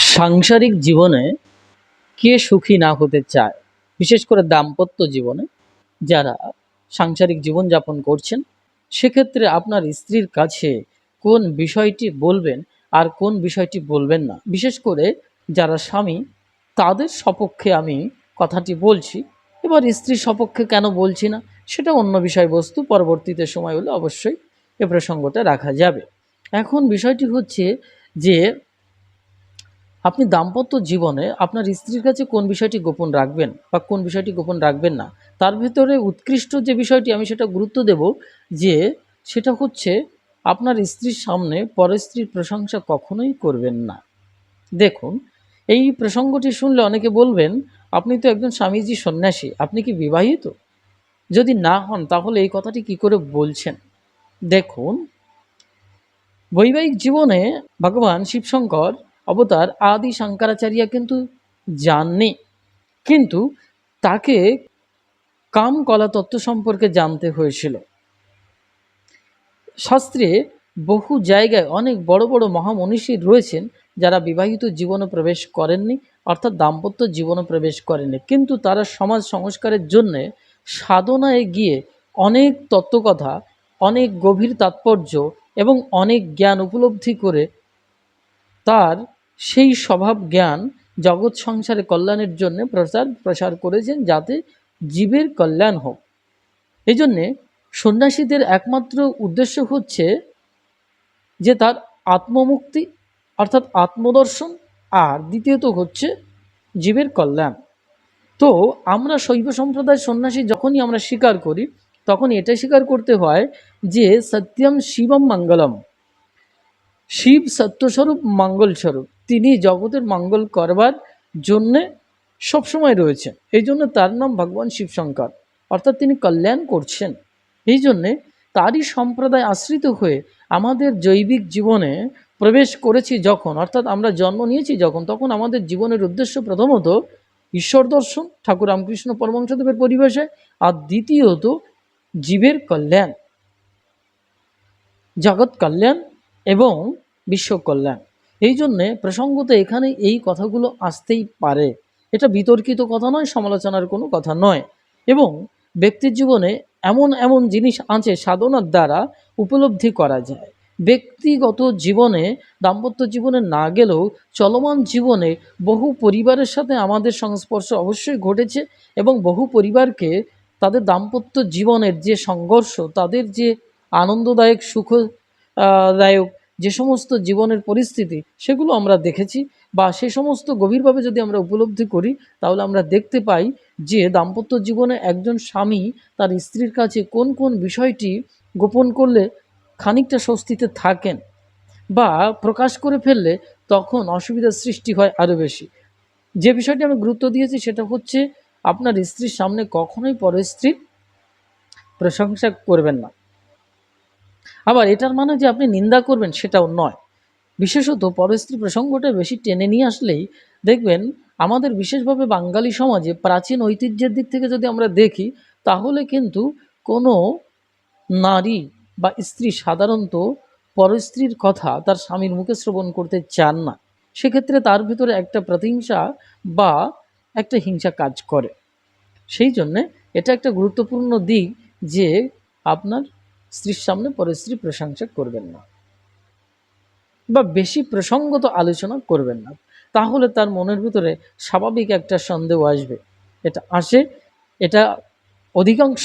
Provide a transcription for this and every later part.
সাংসারিক জীবনে কে সুখী না হতে চায়? বিশেষ করে দাম্পত্য জীবনে যারা সাংসারিক জীবনযাপন করছেন, সেক্ষেত্রে আপনার স্ত্রীর কাছে কোন বিষয়টি বলবেন আর কোন বিষয়টি বলবেন না? বিশেষ করে যারা স্বামী, তাদের সপক্ষে আমি কথাটি বলছি। এবার স্ত্রীর সপক্ষে কেন বলছি না, সেটা অন্য বিষয়বস্তু। পরবর্তীতে সময় হলে অবশ্যই এ প্রসঙ্গটা রাখা যাবে। এখন বিষয়টি হচ্ছে যে আপনি দাম্পত্য জীবনে আপনার স্ত্রীর কাছে কোন বিষয়টি গোপন রাখবেন বা কোন বিষয়টি গোপন রাখবেন না, তার ভেতরে উৎকৃষ্ট যে বিষয়টি আমি সেটা গুরুত্ব দেব, যে সেটা হচ্ছে আপনার স্ত্রীর সামনে পরের স্ত্রীর প্রশংসা কখনোই করবেন না। দেখুন, এই প্রসঙ্গটি শুনলে অনেকে বলবেন, আপনি তো একজন স্বামীজি সন্ন্যাসী, আপনি কি বিবাহিত? যদি না হন তাহলে এই কথাটি কি করে বলছেন? দেখুন, বৈবাহিক জীবনে ভগবান শিবশঙ্কর অবতার আদি শঙ্করাচার্য কিন্তু জাননি, কিন্তু তাকে কাম কলা তত্ত্ব সম্পর্কে জানতে হয়েছিল। শাস্ত্রে বহু জায়গায় অনেক বড় বড় মহামনীষী রয়েছেন যারা বিবাহিত জীবনে প্রবেশ করেননি, অর্থাৎ দাম্পত্য জীবনে প্রবেশ করেননি, কিন্তু তারা সমাজ সংস্কারের জন্য সাধনায় গিয়ে অনেক তত্ত্বকথা, অনেক গভীর তাৎপর্য এবং অনেক জ্ঞান উপলব্ধি করে তার সেই স্বভাব জ্ঞান জগৎ সংসারে কল্যাণের জন্য প্রসার করেছেন, যাতে জীবের কল্যাণ হোক। এই জন্যে সন্ন্যাসীদের একমাত্র উদ্দেশ্য হচ্ছে যে তার আত্মমুক্তি, অর্থাৎ আত্মদর্শন, আর দ্বিতীয়ত হচ্ছে জীবের কল্যাণ। তো আমরা শৈব সম্প্রদায় সন্ন্যাসী যখনই আমরা স্বীকার করি, তখন এটা স্বীকার করতে হয় যে সত্যম শিবম মঙ্গলম, শিব সত্যস্বরূপ মঙ্গলস্বরূপ, তিনি জগতের মঙ্গল করবার জন্যে সবসময় রয়েছেন। এই জন্য তার নাম ভগবান শিবশঙ্কর, অর্থাৎ তিনি কল্যাণ করছেন। এই জন্যে তারই সম্প্রদায় আশ্রিত হয়ে আমাদের জৈবিক জীবনে প্রবেশ করেছি যখন, অর্থাৎ আমরা জন্ম নিয়েছি যখন, তখন আমাদের জীবনের উদ্দেশ্য প্রথমত ঈশ্বর দর্শন, ঠাকুর রামকৃষ্ণ পরমহংসদেবের পরিবেশে, আর দ্বিতীয়ত জীবের কল্যাণ, জগৎ কল্যাণ এবং বিশ্ব কল্যাণ। এই জন্যে প্রসঙ্গত এখানে এই কথাগুলো আসতেই পারে। এটা বিতর্কিত কথা নয়, সমালোচনার কোনো কথা নয়। এবং ব্যক্তির জীবনে এমন এমন জিনিস আছে সাধনার দ্বারা উপলব্ধি করা যায়। ব্যক্তিগত জীবনে, দাম্পত্য জীবনে না গেলেও চলমান জীবনে বহু পরিবারের সাথে আমাদের সংস্পর্শ অবশ্যই ঘটেছে, এবং বহু পরিবারকে তাদের দাম্পত্য জীবনের যে সংঘর্ষ, তাদের যে আনন্দদায়ক সুখদায়ক যে সমস্ত জীবনের পরিস্থিতি, সেগুলো আমরা দেখেছি, বা সে সমস্ত গভীরভাবে যদি আমরা উপলব্ধি করি, তাহলে আমরা দেখতে পাই যে দাম্পত্য জীবনে একজন স্বামী তার স্ত্রীর কাছে কোন কোন বিষয়টি গোপন করলে খানিকটা স্বস্তিতে থাকেন, বা প্রকাশ করে ফেললে তখন অসুবিধার সৃষ্টি হয় আরও বেশি। যে বিষয়টি আমি গুরুত্ব দিয়েছি সেটা হচ্ছে, আপনার স্ত্রীর সামনে কখনোই পরের স্ত্রীর প্রশংসা করবেন না। আবার এটার মানে যে আপনি নিন্দা করবেন সেটাও নয়। বিশেষত পরস্ত্রী প্রসঙ্গটা বেশি টেনে নিয়ে আসলেই দেখবেন, আমাদের বিশেষভাবে বাঙালি সমাজে প্রাচীন ঐতিহ্যের দিক থেকে যদি আমরা দেখি, তাহলে কিন্তু কোনো নারী বা স্ত্রী সাধারণত পরস্ত্রীর কথা তার স্বামীর মুখে শ্রবণ করতে চান না। সেক্ষেত্রে তার ভিতরে একটা প্রতিহিংসা বা একটা হিংসা কাজ করে। সেই জন্যে এটা একটা গুরুত্বপূর্ণ দিক যে আপনার স্ত্রীর সামনে পরস্ত্রী প্রশংসা করবেন না, বা বেশি প্রসঙ্গত আলোচনা করবেন না। তাহলে তার মনের ভিতরে স্বাভাবিক একটা সন্দেহ আসবে। এটা আসে, এটা অধিকাংশ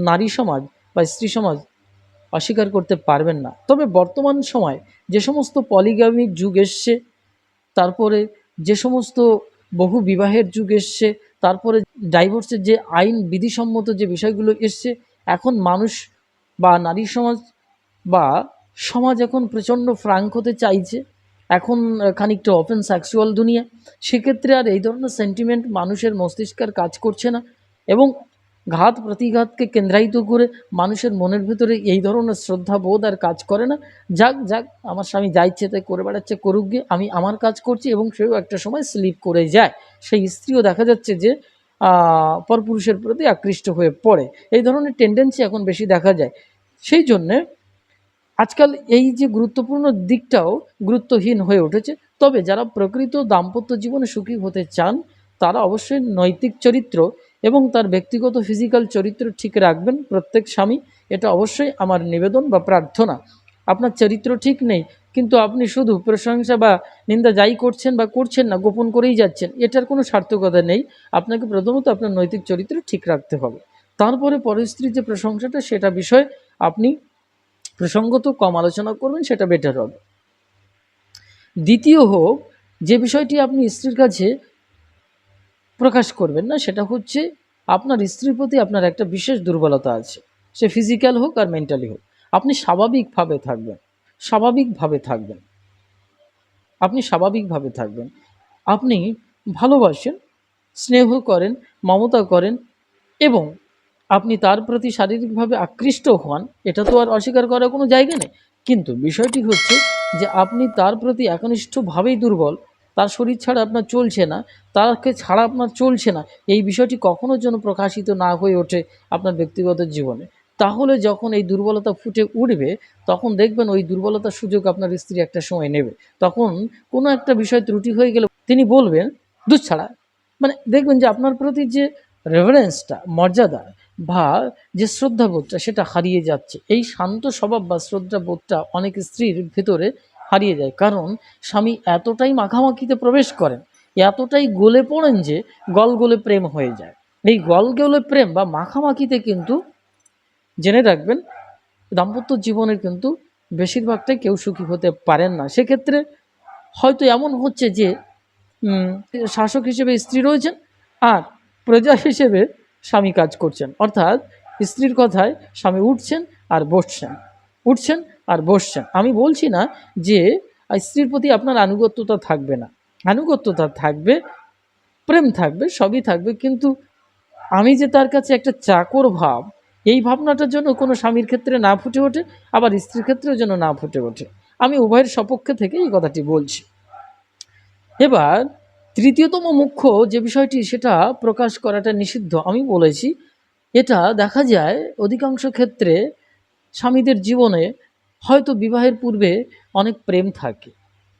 নারী সমাজ বা স্ত্রী সমাজ অস্বীকার করতে পারবেন না। তবে বর্তমান সময় যে সমস্ত পলিগামিক যুগ এসছে, তারপরে যে সমস্ত বহু বিবাহের যুগ এসছে, তারপরে ডাইভোর্সের যে আইন বিধিসম্মত যে বিষয়গুলো এসছে, এখন মানুষ বা নারী সমাজ বা সমাজ এখন প্রচণ্ড ফ্রাঙ্ক হতে চাইছে। এখন খানিকটা ওপেন সেক্সুয়াল দুনিয়া। সেক্ষেত্রে আর এই ধরনের সেন্টিমেন্ট মানুষের মস্তিষ্কের কাজ করছে না, এবং ঘাত প্রতিঘাতকে কেন্দ্রায়িত করে মানুষের মনের ভিতরে এই ধরনের শ্রদ্ধাবোধ আর কাজ করে না। যাক যাক, আমার স্বামী যা ইচ্ছে তাই করে বেড়াচ্ছে, করুক গিয়ে, আমি আমার কাজ করছি, এবং সেও একটা সময় স্লিপ করে যায়। সেই স্ত্রীও দেখা যাচ্ছে যে পরপুরুষের প্রতি আকৃষ্ট হয়ে পড়ে। এই ধরনের টেন্ডেন্সি এখন বেশি দেখা যায়। সেই জন্যে আজকাল এই যে গুরুত্বপূর্ণ দিকটাও গুরুত্বহীন হয়ে উঠেছে। তবে যারা প্রকৃত দাম্পত্য জীবনে সুখী হতে চান তারা অবশ্যই নৈতিক চরিত্র এবং তার ব্যক্তিগত ফিজিক্যাল চরিত্র ঠিক রাখবেন প্রত্যেক স্বামী। এটা অবশ্যই আমার নিবেদন বা প্রার্থনা। আপনার চরিত্র ঠিক নেই কিন্তু আপনি শুধু প্রশংসা বা নিন্দা যাই করছেন বা করছেন না, গোপন করেই যাচ্ছেন, এটার কোনো সার্থকতা নেই। আপনাকে প্রথমত আপনার নৈতিক চরিত্র ঠিক রাখতে হবে, তারপরে পরের স্ত্রীর যে প্রশংসাটা সেটা বিষয়ে আপনি প্রসঙ্গত কম আলোচনা করবেন, সেটা বেটার হবে। দ্বিতীয় হোক, যে বিষয়টি আপনি স্ত্রীর কাছে প্রকাশ করবেন না সেটা হচ্ছে আপনার স্ত্রীর প্রতি আপনার একটা বিশেষ দুর্বলতা আছে, সে ফিজিক্যাল হোক আর মেন্টালি হোক। আপনি স্বাভাবিকভাবে থাকবেন, স্বাভাবিকভাবে থাকবেন, আপনি স্বাভাবিকভাবে থাকবেন। আপনি ভালোবাসেন, স্নেহ করেন, মমতা করেন এবং আপনি তার প্রতি শারীরিকভাবে আকৃষ্ট হন, এটা তো আর অস্বীকার করার কোনো জায়গা নেই। কিন্তু বিষয়টি হচ্ছে যে আপনি তার প্রতি একনিষ্ঠভাবেই দুর্বল, তার শরীর ছাড়া আপনার চলছে না, তাকে ছাড়া আপনার চলছে না, এই বিষয়টি কখনো যেন প্রকাশিত না হয়ে ওঠে আপনার ব্যক্তিগত জীবনে। তাহলে যখন এই দুর্বলতা ফুটে উঠবে তখন দেখবেন ওই দুর্বলতার সুযোগ আপনার স্ত্রী একটা সময় নেবে। তখন কোনো একটা বিষয় ত্রুটি হয়ে গেলে তিনি বলবেন দুঃছাড়া, মানে দেখবেন যে আপনার প্রতি যে রেভারেন্সটা, মর্যাদা বা যে শ্রদ্ধাবোধটা সেটা হারিয়ে যাচ্ছে। এই শান্ত স্বভাব বা শ্রদ্ধাবোধটা অনেক স্ত্রীর ভেতরে হারিয়ে যায়, কারণ স্বামী এতটাই মাখামাখিতে প্রবেশ করেন, এতটাই গলে পড়েন যে গলে প্রেম হয়ে যায়। এই গলে প্রেম বা মাখামাখিতে কিন্তু জেনে রাখবেন দাম্পত্য জীবনের কিন্তু বেশিরভাগটাই কেউ সুখী হতে পারেন না। সেক্ষেত্রে হয়তো এমন হচ্ছে যে শাসক হিসেবে স্ত্রী রয়েছেন আর প্রজা হিসেবে স্বামী কাজ করছেন, অর্থাৎ স্ত্রীর কথায় স্বামী উঠছেন আর বসছেন, উঠছেন আর বসছেন। আমি বলছি না যে স্ত্রীর প্রতি আপনার আনুগত্যতা থাকবে না, আনুগত্যতা থাকবে, প্রেম থাকবে, সবই থাকবে, কিন্তু আমি যে তার কাছে একটা চাকর ভাব, এই ভাবনাটার জন্য কোনো স্বামীর ক্ষেত্রে না ফুটে ওঠে, আবার স্ত্রীর ক্ষেত্রেও যেন না ফুটে ওঠে। আমি উভয়ের সপক্ষে থেকে এই কথাটি বলছি। এবার তৃতীয়তম মুখ্য যে বিষয়টি সেটা প্রকাশ করাটা নিষিদ্ধ আমি বলেছি। এটা দেখা যায় অধিকাংশ ক্ষেত্রে স্বামীদের জীবনে হয়তো বিবাহের পূর্বে অনেক প্রেম থাকে,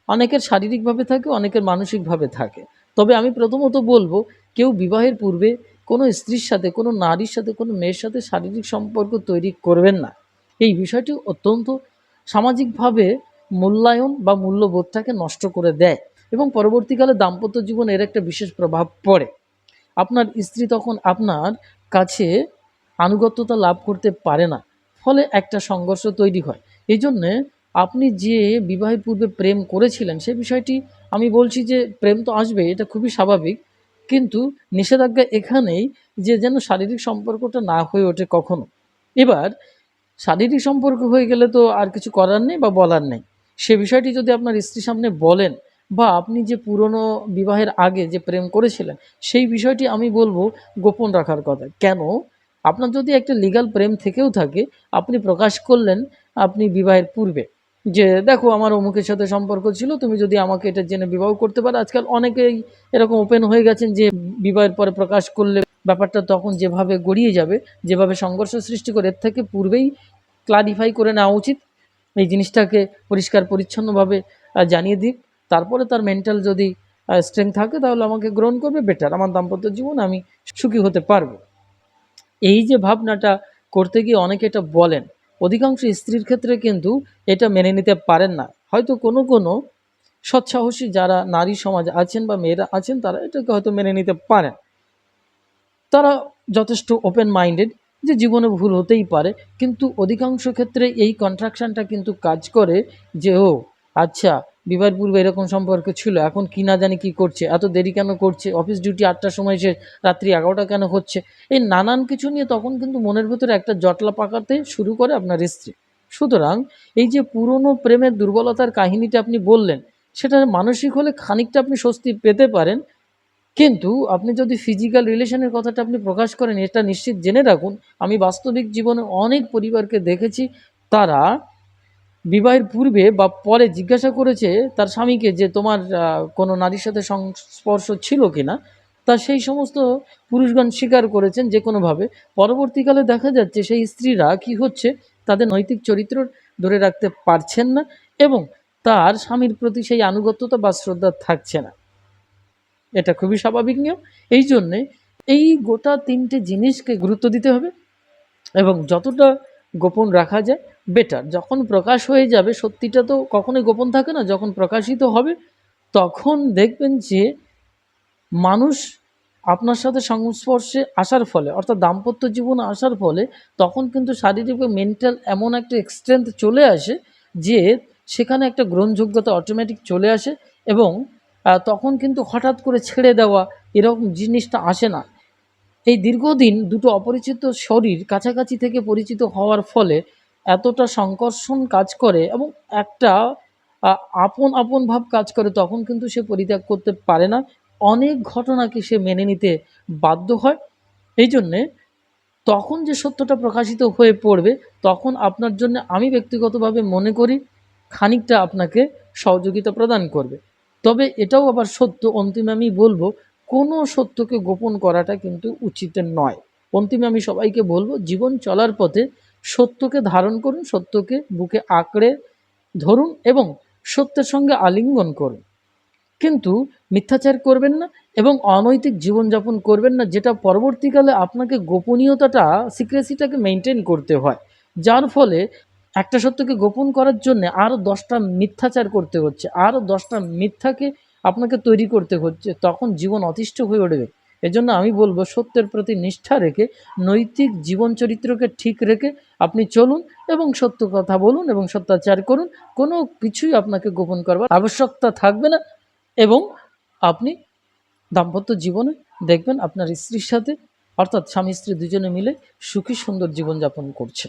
অনেকের শারীরিকভাবে থাকে, অনেকের মানসিকভাবে থাকে। তবে আমি প্রথমত বলবো কেউ বিবাহের পূর্বে কোনো স্ত্রীর সাথে, কোনো নারীর সাথে, কোনো মেয়ের সাথে শারীরিক সম্পর্ক তৈরি করবেন না। এই বিষয়টি অত্যন্ত সামাজিকভাবে মূল্যায়ন বা মূল্যবোধটাকে নষ্ট করে দেয় এবং পরবর্তীকালে দাম্পত্য জীবনে এর একটা বিশেষ প্রভাব পড়ে। আপনার স্ত্রী তখন আপনার কাছে আনুগত্যতা লাভ করতে পারে না, ফলে একটা সংঘর্ষ তৈরি হয়। এই জন্যে আপনি যে বিবাহের পূর্বে প্রেম করেছিলেন সে বিষয়টি আমি বলছি যে প্রেম তো আসবে, এটা খুবই স্বাভাবিক, কিন্তু নিষেধাজ্ঞা এখানেই যে যেন শারীরিক সম্পর্কটা না হয়ে ওঠে কখনো। এবার শারীরিক সম্পর্ক হয়ে গেলে তো আর কিছু করার নেই বা বলার নেই। সে বিষয়টি যদি আপনার স্ত্রীর সামনে বলেন বা আপনি যে পুরনো বিবাহের আগে যে প্রেম করেছিলেন সেই বিষয়টি আমি বলবো গোপন রাখার কথা। কেন? আপনার যদি একটা লিগ্যাল প্রেম থেকেও থাকে, আপনি প্রকাশ করলেন আপনি বিবাহের পূর্বে যে দেখো আমার অমুকের সাথে সম্পর্ক ছিল, তুমি যদি আমাকে এটা জেনে বিবাহ করতে পারো। আজকাল অনেকেই এরকম ওপেন হয়ে গেছেন যে বিবাহের পরে প্রকাশ করলে ব্যাপারটা তখন যেভাবে গড়িয়ে যাবে, যেভাবে সংঘর্ষ সৃষ্টি করে, এর থেকে পূর্বেই ক্লারিফাই করে নেওয়া উচিত। এই জিনিসটাকে পরিষ্কার পরিচ্ছন্নভাবে জানিয়ে দিক, তারপরে তার মেন্টাল যদি স্ট্রেংথ থাকে তাহলে আমাকে গ্রহণ করবে, বেটার, আমার দাম্পত্য জীবন আমি সুখী হতে পারবো। এই যে ভাবনাটা করতে গিয়ে অনেকে এটা বলেন, অধিকাংশ স্ত্রীর ক্ষেত্রে কিন্তু এটা মেনে নিতে পারেন না। হয়তো কোনো কোনো সৎসাহসী যারা নারী সমাজ আছেন বা মেয়েরা আছেন তারা এটাকে হয়তো মেনে নিতে পারেন, তারা যথেষ্ট ওপেন মাইন্ডেড যে জীবনে ভুল হতেই পারে। কিন্তু অধিকাংশ ক্ষেত্রে এই কন্ট্রাকশানটা কিন্তু কাজ করে যে ও আচ্ছা, বিবাহের পূর্বে এরকম সম্পর্ক ছিল, এখন কি না জানি কি করছে, এত দেরি কেন করছে, অফিস ডিউটি 8টার সময় সে রাত্রি 11টা কেন হচ্ছে, এই নানান কিছু নিয়ে তখন কিন্তু মনের ভেতরে একটা জটলা পাকাতে শুরু করে আপনার স্ত্রী। সুতরাং এই যে পুরনো প্রেমের দুর্বলতার কাহিনীটা আপনি বললেন, সেটা মানসিক হলে খানিকটা আপনি স্বস্তি পেতে পারেন, কিন্তু আপনি যদি ফিজিক্যাল রিলেশনের কথাটা আপনি প্রকাশ করেন, এটা নিশ্চিত জেনে রাখুন আমি বাস্তবিক জীবনে অনেক পরিবারকে দেখেছি, তারা বিবাহের পূর্বে বা পরে জিজ্ঞাসা করেছে তার স্বামীকে যে তোমার কোনো নারীর সাথে সংস্পর্শ ছিল কিনা, তা সেই সমস্ত পুরুষগণ স্বীকার করেছেন যে কোনোভাবে। পরবর্তীকালে দেখা যাচ্ছে সেই স্ত্রীরা কি হচ্ছে, তাদের নৈতিক চরিত্র ধরে রাখতে পারছেন না এবং তার স্বামীর প্রতি সেই আনুগত্যতা বা শ্রদ্ধা থাকছে না। এটা খুবই স্বাভাবিক নিয়ম। এই জন্যে এই গোটা ৩টে জিনিসকে গুরুত্ব দিতে হবে এবং যতটা গোপন রাখা যায় বেটার। যখন প্রকাশ হয়ে যাবে, সত্যিটা তো কখনোই গোপন থাকে না, যখন প্রকাশিত হবে তখন দেখবেন যে মানুষ আপনার সাথে সংস্পর্শে আসার ফলে, অর্থাৎ দাম্পত্য জীবনে আসার ফলে, তখন কিন্তু শারীরিক ও মেন্টাল এমন একটা স্ট্রেংথ চলে আসে যে সেখানে একটা গ্রহণযোগ্যতা অটোমেটিক চলে আসে এবং তখন কিন্তু হঠাৎ করে ছেড়ে দেওয়া এরকম জিনিসটা আসে না। এই দীর্ঘদিন দুটো অপরিচিত শরীর কাছাকাছি থেকে পরিচিত হওয়ার ফলে এতটা সংকর্ষণ কাজ করে এবং একটা আপন ভাব কাজ করে, তখন কিন্তু সে পরিত্যাগ করতে পারে না। অনেক ঘটনাকে সে মেনে নিতে বাধ্য হয়। এই জন্যে তখন যে সত্যটা প্রকাশিত হয়ে পড়বে, তখন আপনার জন্য আমি ব্যক্তিগতভাবে মনে করি খানিকটা আপনাকে সহযোগিতা প্রদান করবে। তবে এটাও আবার সত্য, অন্তিমে আমি বলব, কোনো সত্যকে গোপন করাটা কিন্তু উচিত নয়। অন্তিমে আমি সবাইকে বলব, জীবন চলার পথে সত্যকে ধারণ করুন, সত্যকে বুকে আঁকড়ে ধরুন এবং সত্যের সঙ্গে আলিঙ্গন করুন। কিন্তু মিথ্যাচার করবেন না এবং অনৈতিক জীবনযাপন করবেন না, যেটা পরবর্তীকালে আপনাকে গোপনীয়তাটা, সিক্রেসিটাকে মেনটেন করতে হয়। যার ফলে একটা সত্যকে গোপন করার জন্যে আরও 10টা মিথ্যাচার করতে হচ্ছে, আরও 10টা মিথ্যাকে আপনাকে তৈরি করতে হচ্ছে, তখন জীবন অতিষ্ঠ হয়ে উঠবে। এজন্য আমি বলব, সত্যের প্রতি নিষ্ঠা রেখে, নৈতিক জীবন চরিত্রকে ঠিক রেখে আপনি চলুন এবং সত্য কথা বলুন এবং সত্যাচার করুন। কোনো কিছুই আপনাকে গোপন করবার আবশ্যকতা থাকবে না এবং আপনি দাম্পত্য জীবনে দেখবেন আপনার স্ত্রীর সাথে, অর্থাৎ স্বামী স্ত্রী দুজনে মিলে সুখী সুন্দর জীবনযাপন করছে।